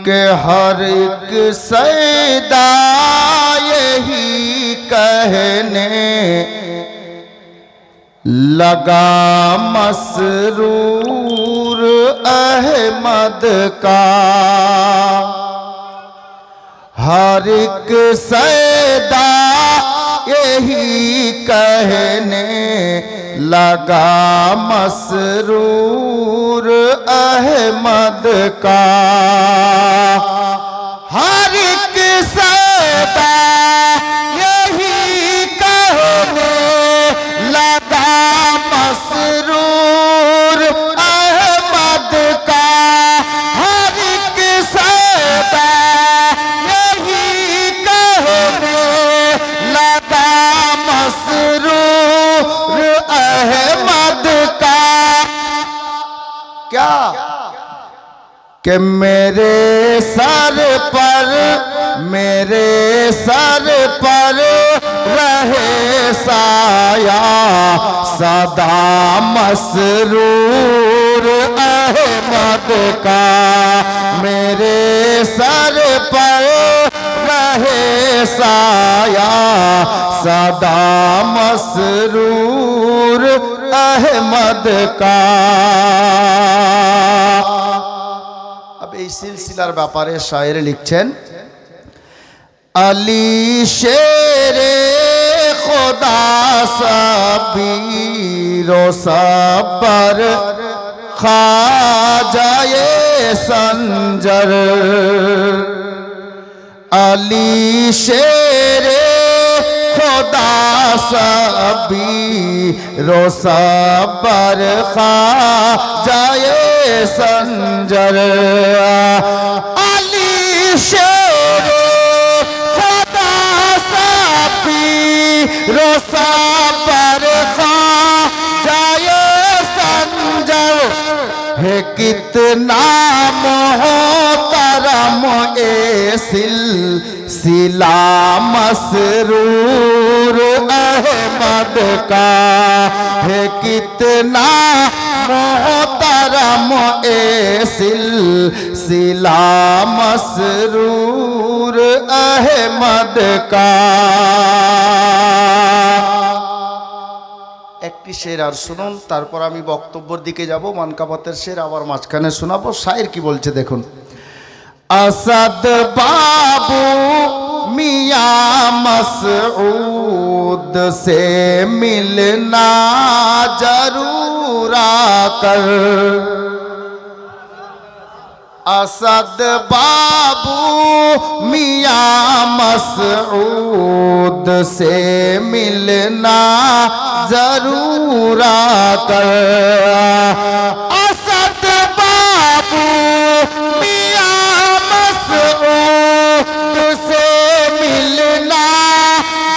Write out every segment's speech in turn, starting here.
के हर एक सैदा यही कहने लगा मसरूर अहमद का। हर एक सैदा यही कहने लगा मसरूर अहमद का। हर एक सैदा यही कहने लगा मसरूर अहमद का। हर एक सैदा यही कहने लगा मसरूर अहमद का। क्या कि मेरे सर पर रहे साया सदा मसरूर अहमद का। मेरे सर पर रहे साया सदा मसरूर अहमद का। এই সিলসিলার ব্যাপারে শায়ের লিখছেন, আলী শেরে খোদা সাবির ও সাব্বার খাজায়ে সঞ্জর। আলী শেরে খোদা সাবির ও সাব্বার খাজায়ে संजर। अली शेर खुदा साबीर साबर खाजाए संजर है। कितना मोहतरम ए सिलसिला मसरूर अहमद का है। कितना मोहतरम ए सिलसिला मसरूर अहमद का। একটি শের আর শুনুন, তারপর আমি বক্তব্যের দিকে যাব। মানকাবাতের শের আবার মাঝখানে শোনাবো। শায়ের কি বলছে দেখুন। असद बाबू मियां मसऊद से मिलना जरूर आकर। असद बाबू मियां मसऊद से मिलना जरूर आकर। असद बाबू से मिलना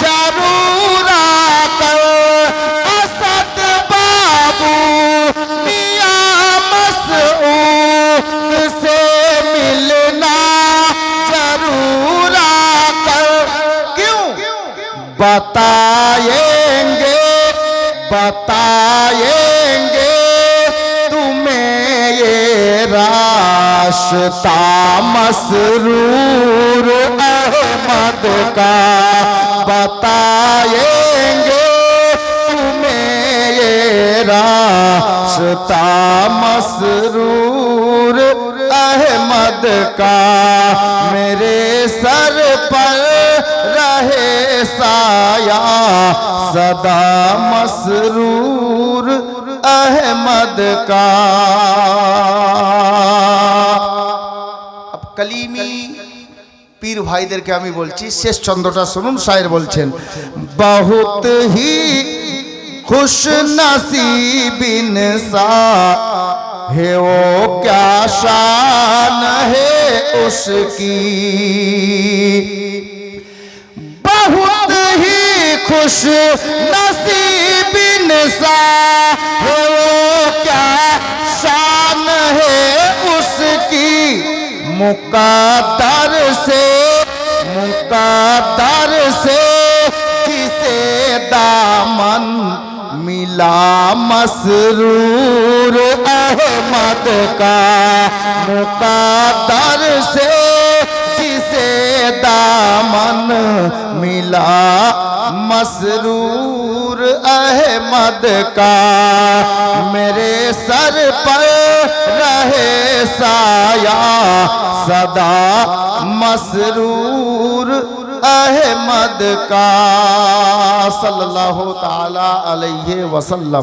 जरूर आकर। असद बाबू मियां मसऊद से मिलना जरूर आकर। क्यों? बताएंगे तुम्हें ये रास्ता मसरूर अहमद का। बताएंगे तुम्हें ये रास्ता मसरूर अहमद का। मेरे सर पर रहे साया सदा मसरूर अहमद का। कलीमी पीर भाईদেরকে আমি বলছি, শেষ ছন্দটা শুনুন। শায়ের বলছেন, बहुत ही खुश नसीब इंसान है वो, क्या शान है उसकी। बहुत ही खुश नसीब इंसान है वो, क्या शान है उसकी। मुक़द्दर से किसे दामन मिला मिला मसरूर अहमद का मुक़द्दर से जिसे दामन मिला मसरूर अहमद का। मेरे सर पर रहे साया सदा मसरूर अहमद का। सल्लल्लाहु ताला अलैहि वसल्लम।